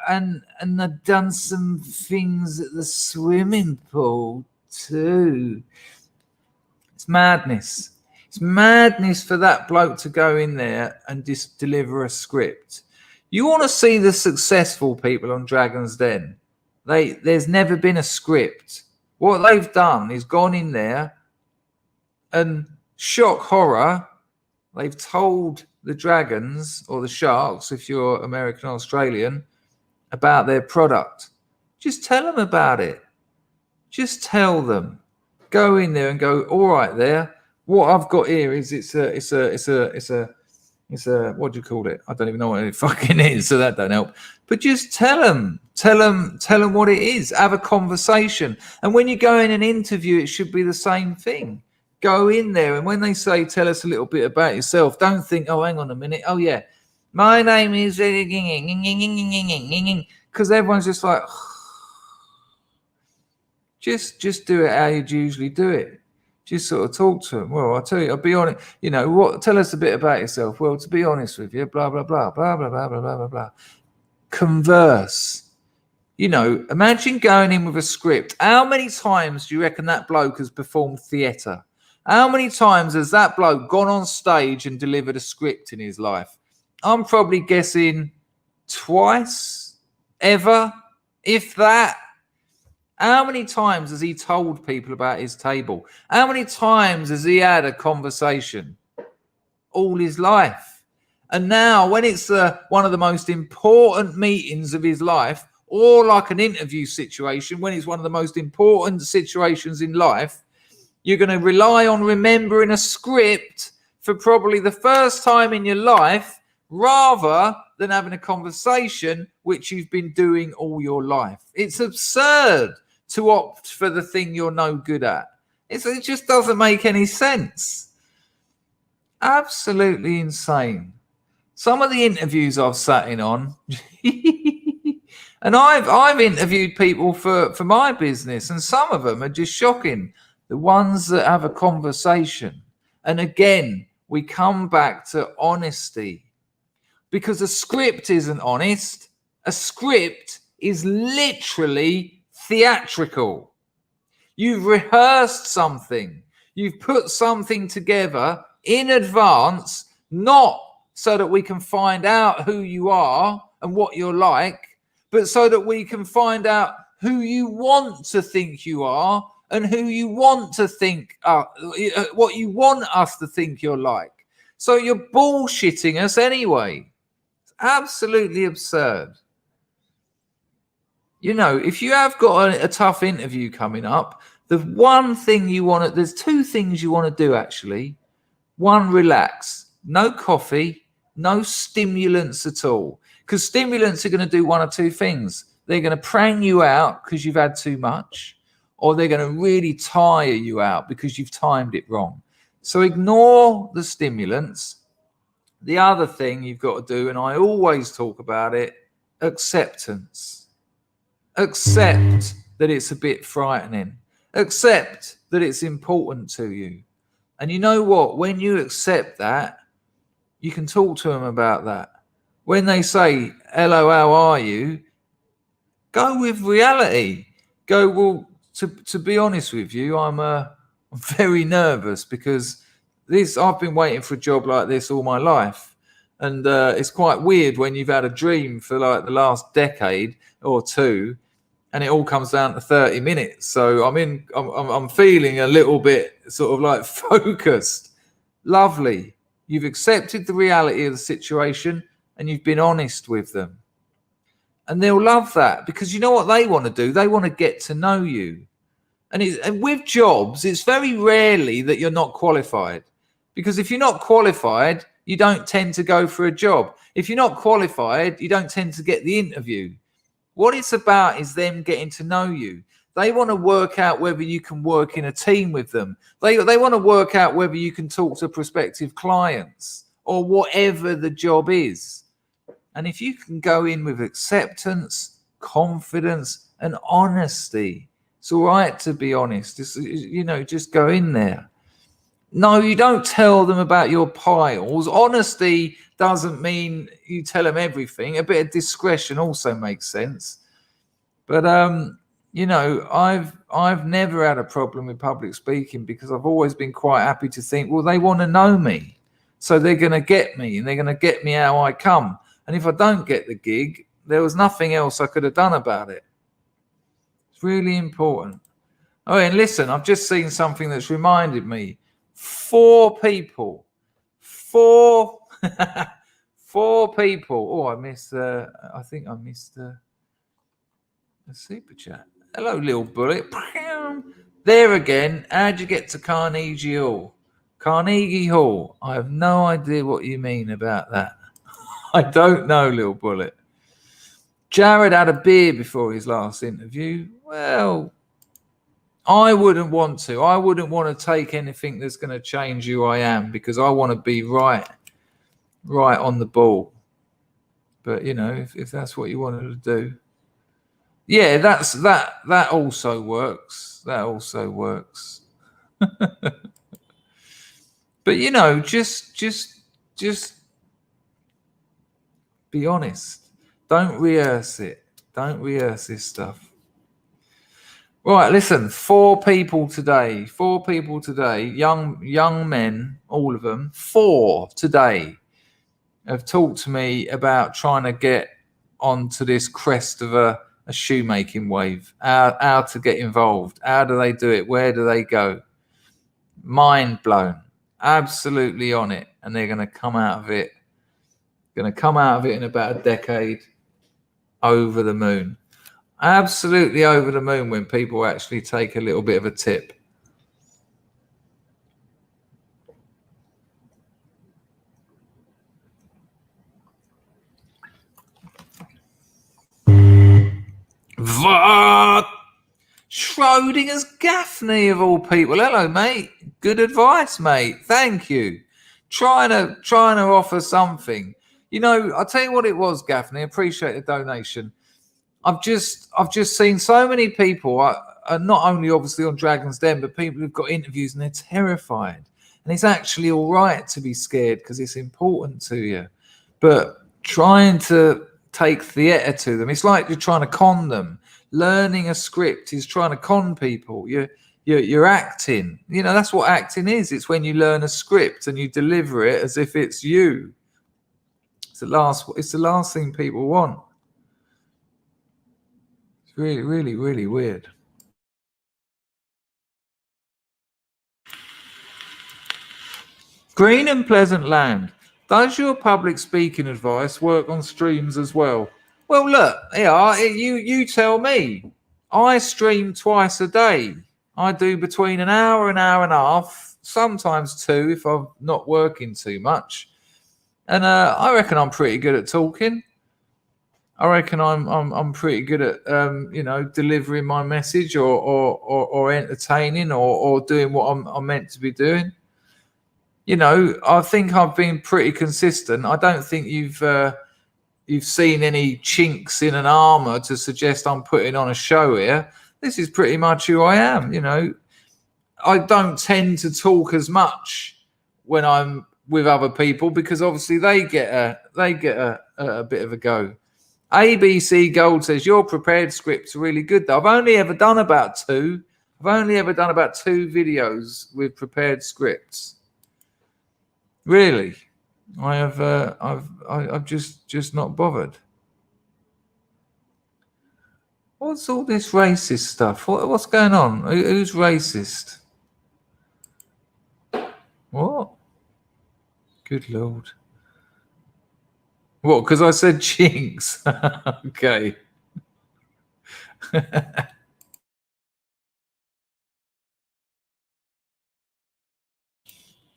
And I've done some things at the swimming pool too. It's madness. It's madness for that bloke to go in there and just deliver a script. You want to see the successful people on Dragon's Den. There's never been a script. What they've done is gone in there and shock horror. They've told the dragons or the sharks, if you're American or Australian, about their product. Just tell them about it. Just tell them. Go in there and go, all right there. What I've got here is it's a what do you call it? I don't even know what it fucking is, so that don't help. But just tell them what it is. Have a conversation. And when you go in an interview, it should be the same thing. Go in there, and when they say, tell us a little bit about yourself, don't think, oh, hang on a minute. Oh, yeah, my name is... Because everyone's just like... Just do it how you'd usually do it. Just sort of talk to them. Well, I'll tell you, I'll be honest. You know, what? Tell us a bit about yourself. Well, to be honest with you, blah, blah, blah, blah, blah, blah, blah, blah, blah, blah. Converse. You know, imagine going in with a script. How many times do you reckon that bloke has performed theatre? How many times has that bloke gone on stage and delivered a script in his life? I'm probably guessing twice, ever, if that. How many times has he told people about his table? How many times has he had a conversation? All his life. And now when it's one of the most important meetings of his life, or like an interview situation, when it's one of the most important situations in life, you're going to rely on remembering a script for probably the first time in your life, rather than having a conversation which you've been doing all your life. It's absurd to opt for the thing you're no good at. It just doesn't make any sense. Absolutely insane. Some of the interviews I've sat in on, and I've interviewed people for my business, and some of them are just shocking. The ones that have a conversation. And again, we come back to honesty. Because a script isn't honest. A script is literally theatrical. You've rehearsed something. You've put something together in advance, not so that we can find out who you are and what you're like, but so that we can find out who you want to think you are and who you want to think, what you want us to think you're like. So you're bullshitting us anyway. It's absolutely absurd. You know, if you have got a tough interview coming up, the one thing you want to, there's two things you want to do actually. One, relax. No coffee, no stimulants at all. Because stimulants are going to do one or two things. They're going to prang you out because you've had too much, or they're going to really tire you out because you've timed it wrong. So ignore the stimulants. The other thing you've got to do, and I always talk about it, acceptance. Accept that it's a bit frightening. Accept that it's important to you. And you know what? When you accept that, you can talk to them about that. When they say, hello, how are you? Go with reality. Go, well, to be honest with you, I'm very nervous because I've been waiting for a job like this all my life. And it's quite weird when you've had a dream for like the last decade or two, and it all comes down to 30 minutes. So I'm feeling a little bit sort of like focused. Lovely. You've accepted the reality of the situation and you've been honest with them. And they'll love that because you know what they want to do? They want to get to know you. And with jobs, it's very rarely that you're not qualified. Because if you're not qualified, you don't tend to go for a job. If you're not qualified, you don't tend to get the interview. What it's about is them getting to know you. They want to work out whether you can work in a team with them. They want to work out whether you can talk to prospective clients or whatever the job is. And if you can go in with acceptance, confidence, and honesty, it's all right to be honest. Just go in there. No, you don't tell them about your piles. Honesty doesn't mean you tell them everything. A bit of discretion also makes sense. But I've never had a problem with public speaking because I've always been quite happy to think, well, they want to know me, so they're going to get me, and they're going to get me how I come. And if I don't get the gig, there was nothing else I could have done about it. It's really important. Oh, and listen, I've just seen something that's reminded me. 4 people. 4 people. Oh, I missed. I think I missed the super chat. Hello, little bullet. There again. How'd you get to Carnegie Hall? Carnegie Hall. I have no idea what you mean about that. I don't know, little bullet. Jared had a beer before his last interview. Well, I wouldn't want to. I wouldn't want to take anything that's going to change who I am because I want to be right on the ball. But, if that's what you wanted to do. Yeah, that also works. That also works. But, just be honest. Don't rehearse it. Don't rehearse this stuff. Right, listen, 4 people today, young men, all of them, 4 today have talked to me about trying to get onto this crest of a shoemaking wave, how to get involved, how do they do it, where do they go? Mind blown, absolutely on it, and they're going to come out of it in about a decade, over the moon. Absolutely over the moon when people actually take a little bit of a tip. What? Schrodinger's Gaffney of all people. Hello, mate. Good advice, mate. Thank you. Trying to offer something. I'll tell you what it was, Gaffney. Appreciate the donation. I've just seen so many people, not only obviously on Dragon's Den, but people who've got interviews and they're terrified. And it's actually all right to be scared because it's important to you. But trying to take theatre to them, it's like you're trying to con them. Learning a script is trying to con people. You're acting. That's what acting is. It's when you learn a script and you deliver it as if it's you. It's the last thing people want. Really, really, really weird. Green and Pleasant Land. Does your public speaking advice work on streams as well? Well, look, you tell me. I stream twice a day. I do between an hour and a half, sometimes 2 if I'm not working too much. And I reckon I'm pretty good at talking. I reckon I'm pretty good at delivering my message or entertaining or doing what I'm meant to be doing. I think I've been pretty consistent. I don't think you've seen any chinks in an armor to suggest I'm putting on a show here. This is pretty much who I am. I don't tend to talk as much when I'm with other people because obviously they get a bit of a go. ABC Gold says your prepared scripts are really good though. I've only ever done about 2 videos with prepared scripts. Really, I've just not bothered. What's all this racist stuff? What's going on? Who's racist? What? Good Lord. What? Because I said chinks. Okay.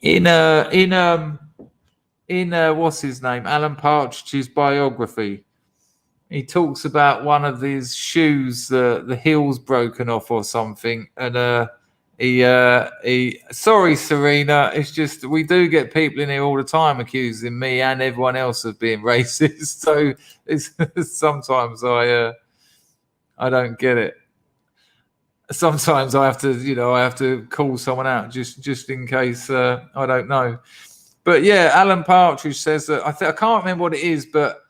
In what's his name? Alan Partridge's biography. he talks about one of his shoes, the heel's broken off or something, and he sorry Serena, it's just we do get people in here all the time accusing me and everyone else of being racist, so it's sometimes I don't get it. Sometimes I have to call someone out just in case I don't know. But yeah, Alan Partridge says that I can't remember what it is, but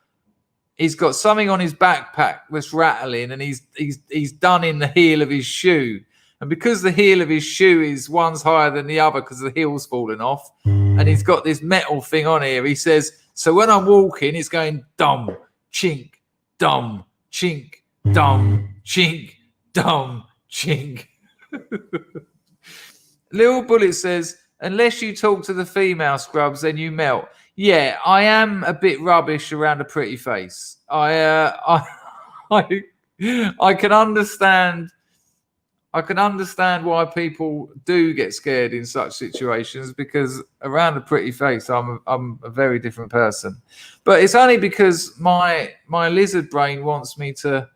he's got something on his backpack that's rattling, and he's done in the heel of his shoe. And because the heel of his shoe is one's higher than the other because the heel's fallen off, and he's got this metal thing on here, he says, so when I'm walking, it's going dum, chink, dum, chink, dum, chink, dum, chink. Little Bullet says, unless you talk to the female scrubs, then you melt. Yeah, I am a bit rubbish around a pretty face. I can understand. I can understand why people do get scared in such situations, because around a pretty face, I'm a very different person. But it's only because my lizard brain wants me to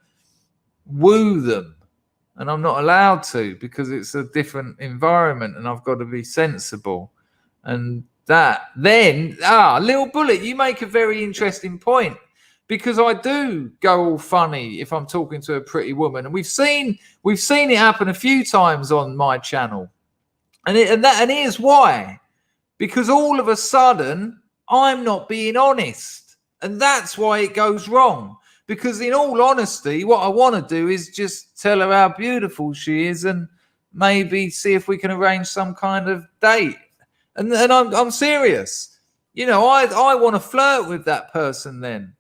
woo them, and I'm not allowed to because it's a different environment, and I've got to be sensible. And that then, Little Bullet, you make a very interesting point, because I do go all funny if I'm talking to a pretty woman, and we've seen it happen a few times on my channel, and here's why: because all of a sudden I'm not being honest, and that's why it goes wrong. Because in all honesty, what I want to do is just tell her how beautiful she is, and maybe see if we can arrange some kind of date. And I'm serious. I want to flirt with that person then.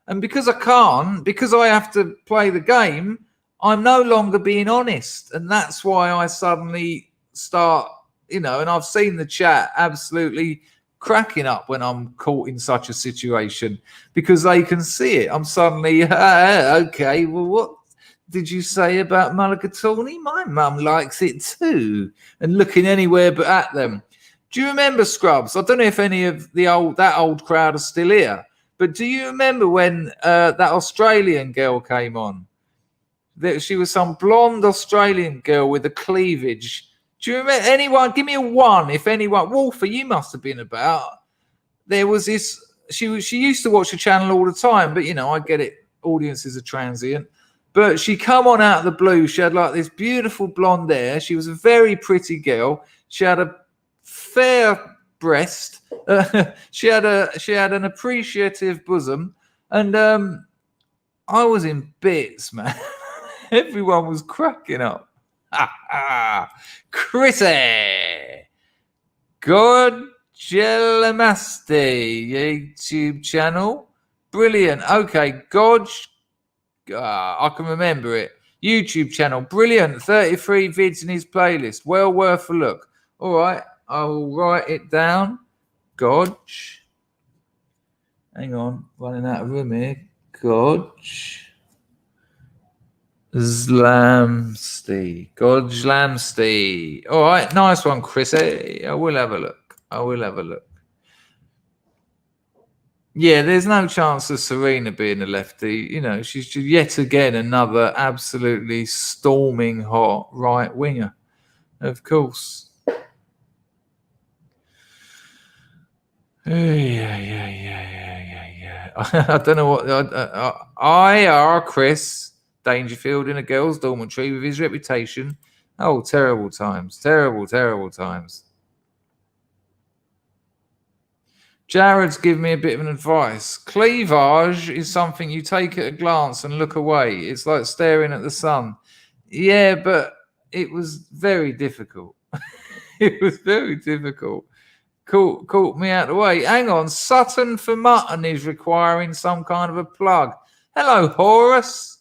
And because I can't, because I have to play the game, I'm no longer being honest. And that's why I suddenly start, and I've seen the chat absolutely cracking up when I'm caught in such a situation, because they can see it. I'm suddenly, okay, well, what did you say about mulligatawny? My mum likes it too. And looking anywhere but at them. Do you remember, Scrubs? I don't know if any of that old crowd are still here, but do you remember when that Australian girl came on? She was some blonde Australian girl with a cleavage. Do you remember anyone? Give me a one if anyone. Wolfer, you must have been about. There was this. She used to watch the channel all the time, but I get it. Audiences are transient. But she come on out of the blue. She had like this beautiful blonde hair. She was a very pretty girl. She had a fair breast. She had an appreciative bosom, and I was in bits, man. Everyone was cracking up. Chrissy, Gorge YouTube channel, brilliant. Okay, Gorge, I can remember it. YouTube channel, brilliant. 33 vids in his playlist, well worth a look. All right, I'll write it down. Gorge. Hang on, running out of room here. Gorge Zlamsty. Gorge Zlamsty. All right, nice one, Chrissy. I will have a look. Yeah, there's no chance of Serena being a lefty. She's yet again another absolutely storming hot right winger. Of course. Yeah. I don't know what Chris Dangerfield in a girl's dormitory with his reputation. Oh, terrible times. Terrible times. Jared's given me a bit of an advice. Cleavage is something you take at a glance and look away. It's like staring at the sun. Yeah, but it was very difficult. It was very difficult. Caught me out of the way. Hang on. Sutton for mutton is requiring some kind of a plug. Hello, Horace.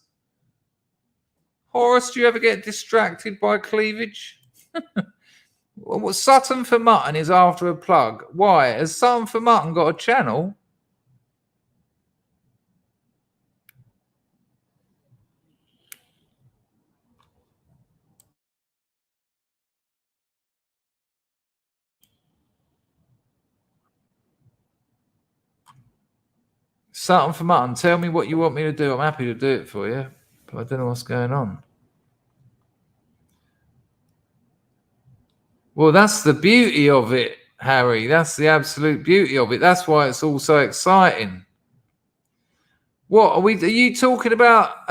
Horace, do you ever get distracted by cleavage? Well, Sutton for mutton is after a plug. Why? Has Sutton for mutton got a channel? Sutton for mutton. Tell me what you want me to do. I'm happy to do it for you, but I don't know what's going on. Well, that's the beauty of it, Harry. That's the absolute beauty of it. That's why it's all so exciting. What are you talking about?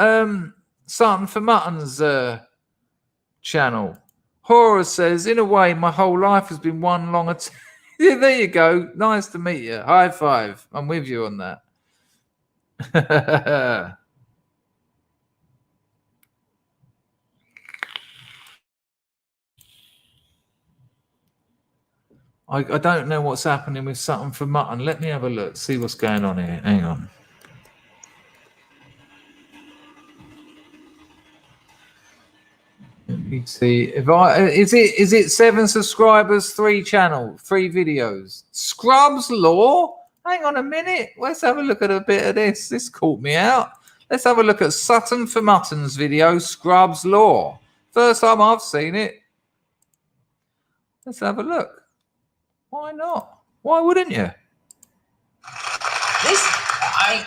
Sutton for Mutton's channel. Horror says, in a way, my whole life has been one long attempt. Yeah, there you go. Nice to meet you. High five. I'm with you on that. I don't know what's happening with Sutton for Mutton. Let me have a look. See what's going on here. Hang on. Let me see. Is it 7 subscribers, 3 channel, 3 videos? Scrubs Law? Hang on a minute. Let's have a look at a bit of this. This caught me out. Let's have a look at Sutton for Mutton's video, Scrubs Law. First time I've seen it. Let's have a look. Why not? Why wouldn't you?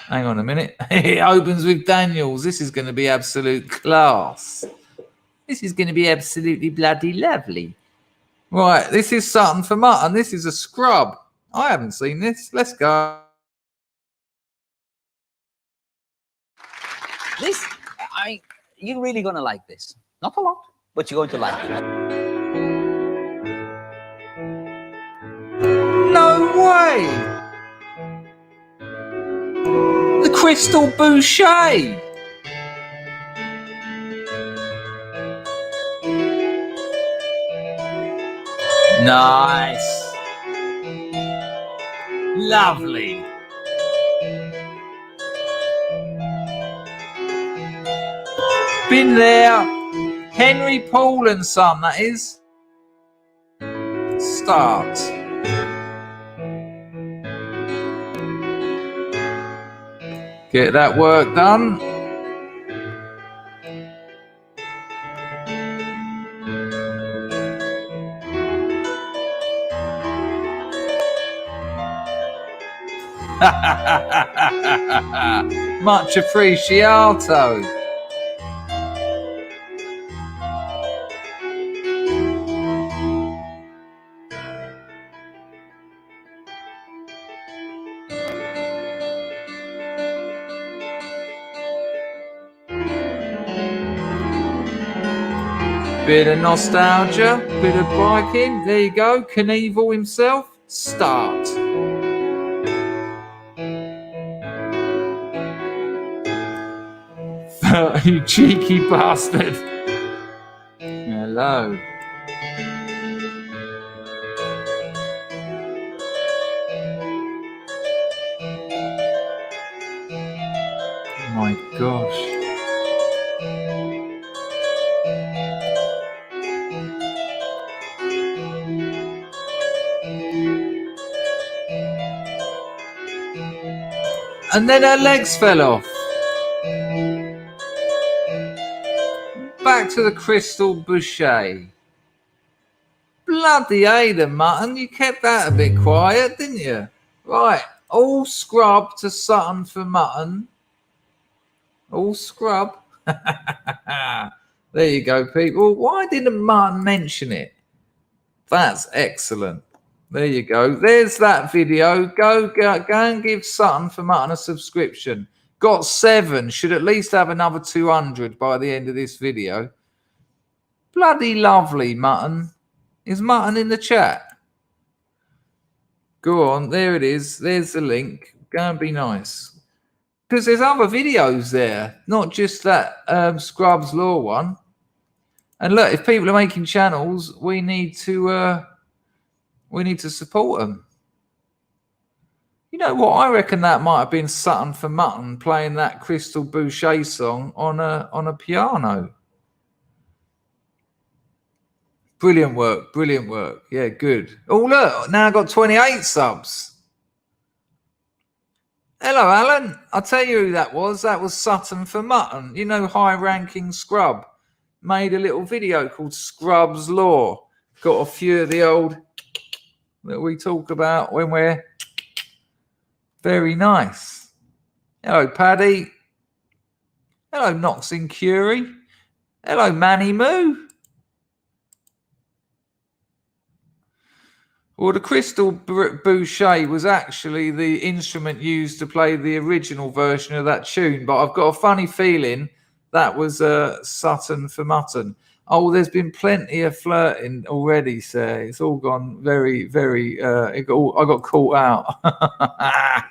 Hang on a minute. It opens with Daniels. This is going to be absolute class. This is going to be absolutely bloody lovely. Right, this is Sutton for Mutton. This is a scrub. I haven't seen this. Let's go. You're really going to like this. Not a lot, but you're going to like it. No way! The Crystal Boucher! Nice. Lovely. Been there. Henry Paul and Son, that is. Start. Get that work done. Much appreciato. Bit of nostalgia, bit of biking. There you go. Knievel himself. Start. You cheeky bastard. Hello. Oh my gosh. And then her legs fell off. Back to the Crystal Boucher. Bloody Ada, Mutton. You kept that a bit quiet, didn't you? Right. All scrub to Sutton for Mutton. All scrub. There you go, people. Why didn't Mutton mention it? That's excellent. There you go. There's that video. Go and give Sutton for Mutton a subscription. Got 7. Should at least have another 200 by the end of this video. Bloody lovely, Mutton. Is Mutton in the chat? Go on. There it is. There's the link. Go and be nice. Because there's other videos there. Not just that Scrubs Law one. And look, if people are making channels, we need to support them. You know what? I reckon that might have been Sutton for Mutton playing that Crystal Boucher song on a piano. Brilliant work. Brilliant work. Yeah, good. Oh, look. Now I've got 28 subs. Hello, Alan. I'll tell you who that was. That was Sutton for Mutton. You know, high-ranking scrub. Made a little video called Scrubs Law. Got a few of the old that we talk about when we're very nice. Hello, Paddy. Hello, Knox in Curie. Hello, Manny Moo. Well, the crystal boucher was actually the instrument used to play the original version of that tune, but I've got a funny feeling that was Sutton for mutton. Oh, there's been plenty of flirting already, sir. It's all gone very, very... I got caught out.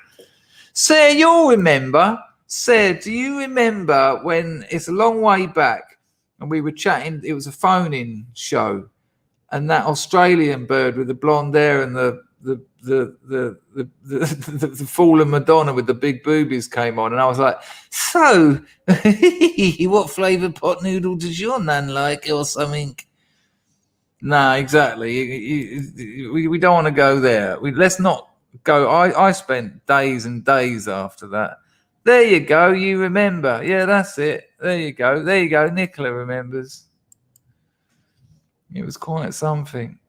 Sir, you'll remember. Sir, do you remember when... It's a long way back, and we were chatting. It was a phone-in show. And that Australian bird with the blonde hair and the fallen Madonna with the big boobies came on, and I was like, "So, what flavour pot noodle does your nan like, or something?" No, exactly. We don't want to go there. Let's not go. I spent days and days after that. There you go. You remember? Yeah, that's it. There you go. There you go. Nicola remembers. It was quite something.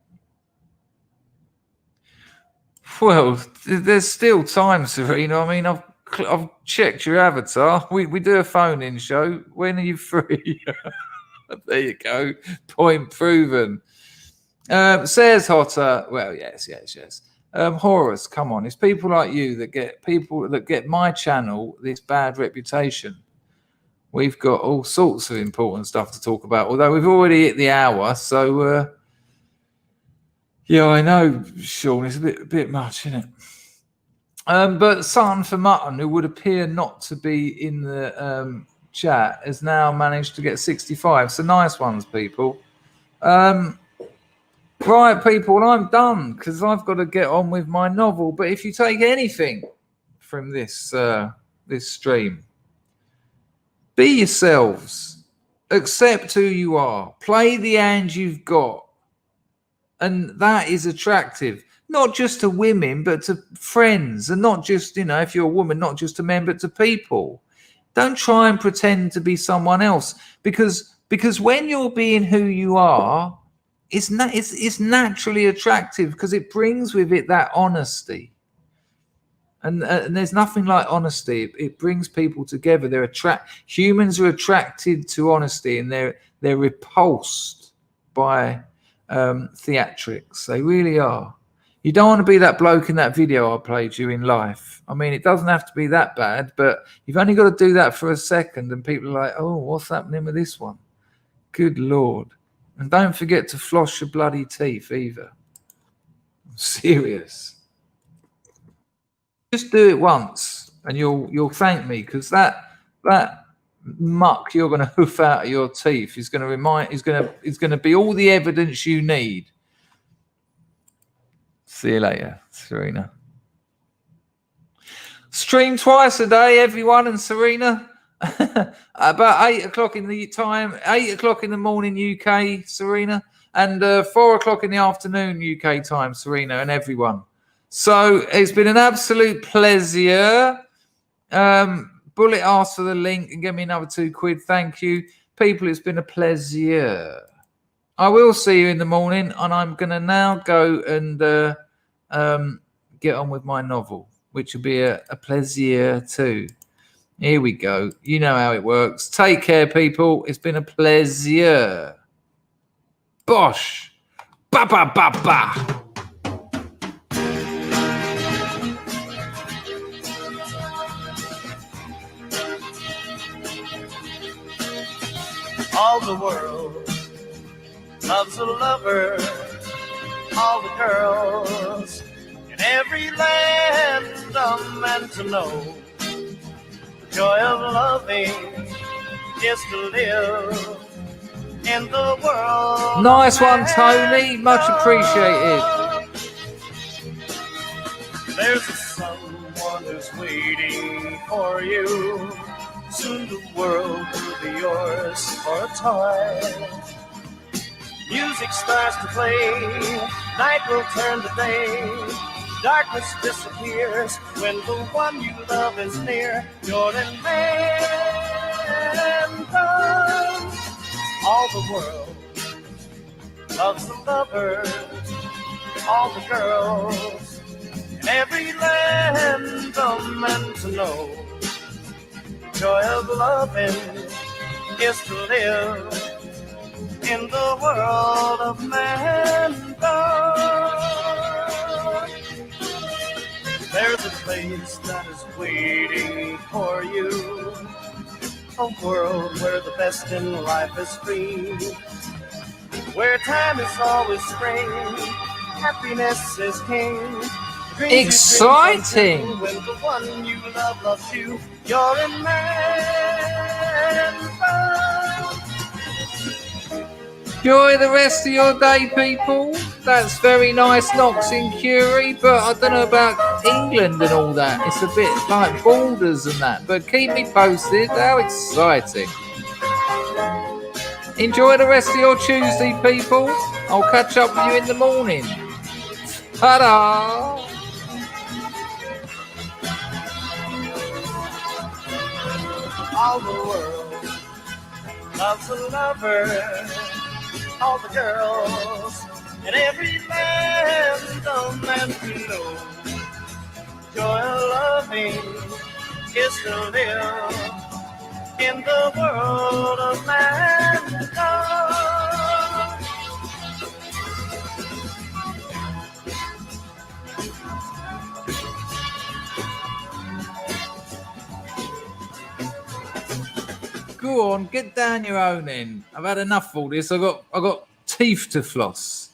Well, there's still time, Serena. I mean, I've checked your avatar. We do a phone-in show. When are you free? There you go. Point proven. Says Hotter. Well, yes. Horace, come on. It's people like you that get my channel this bad reputation. We've got all sorts of important stuff to talk about, although we've already hit the hour. So, yeah, I know, Sean, it's a bit much, isn't it? But Sutton for Mutton, who would appear not to be in the chat, has now managed to get 65. So nice ones, people. Right, people, I'm done because I've got to get on with my novel. But if you take anything from this this stream, be yourselves. Accept who you are. Play the hand you've got. And that is attractive. Not just to women, but to friends. And not just, if you're a woman, not just to men, but to people. Don't try and pretend to be someone else. Because when you're being who you are, it's naturally attractive because it brings with it that honesty. And there's nothing like honesty. It brings people together. Humans are attracted to honesty, and they're repulsed by theatrics. They really are. You don't want to be that bloke in that video I played you in life. I mean, it doesn't have to be that bad, but you've only got to do that for a second, and people are like, "Oh, what's happening with this one?" Good Lord! And don't forget to floss your bloody teeth either. I'm serious. Just do it once, and you'll thank me, because that muck you're going to hoof out of your teeth is going to be all the evidence you need. See you later, Serena. Stream twice a day, everyone, and Serena. About 8 o'clock in the time, 8 o'clock in the morning UK, Serena, and 4 o'clock in the afternoon UK time, Serena, and everyone. So it's been an absolute pleasure. Bullet asked for the link and give me another £2. Thank you. People, it's been a pleasure. I will see you in the morning, and I'm going to now go and get on with my novel, which will be a pleasure too. Here we go. You know how it works. Take care, people. It's been a pleasure. Bosh. Ba ba ba ba. All the world loves a lover. All the girls in every land are meant to know. The joy of loving is to live in the world. Nice one, Tony. Much appreciated. There's someone who's waiting for you. Soon the world will be yours for a time. Music starts to play, night will turn to day. Darkness disappears when the one you love is near. You're in man comes. All the world loves the lover. All the girls in every land are meant to know. joy of loving is to live in the world of mankind. There's a place that is waiting for you, a world where the best in life is free, where time is always spring, happiness is king. Exciting! When the one you love loves you, you're in man. Enjoy the rest of your day, people. That's very nice, Knox in Curie, but I don't know about England and all that. It's a bit like borders and that, but keep me posted. How exciting. Enjoy the rest of your Tuesday, people. I'll catch up with you in the morning. Ta-da! All the world loves a lover. All the girls in every land, don't let me know. Joy of loving is to live in the world of mankind. Go on, get down your own end. I've had enough of all this. I got teeth to floss.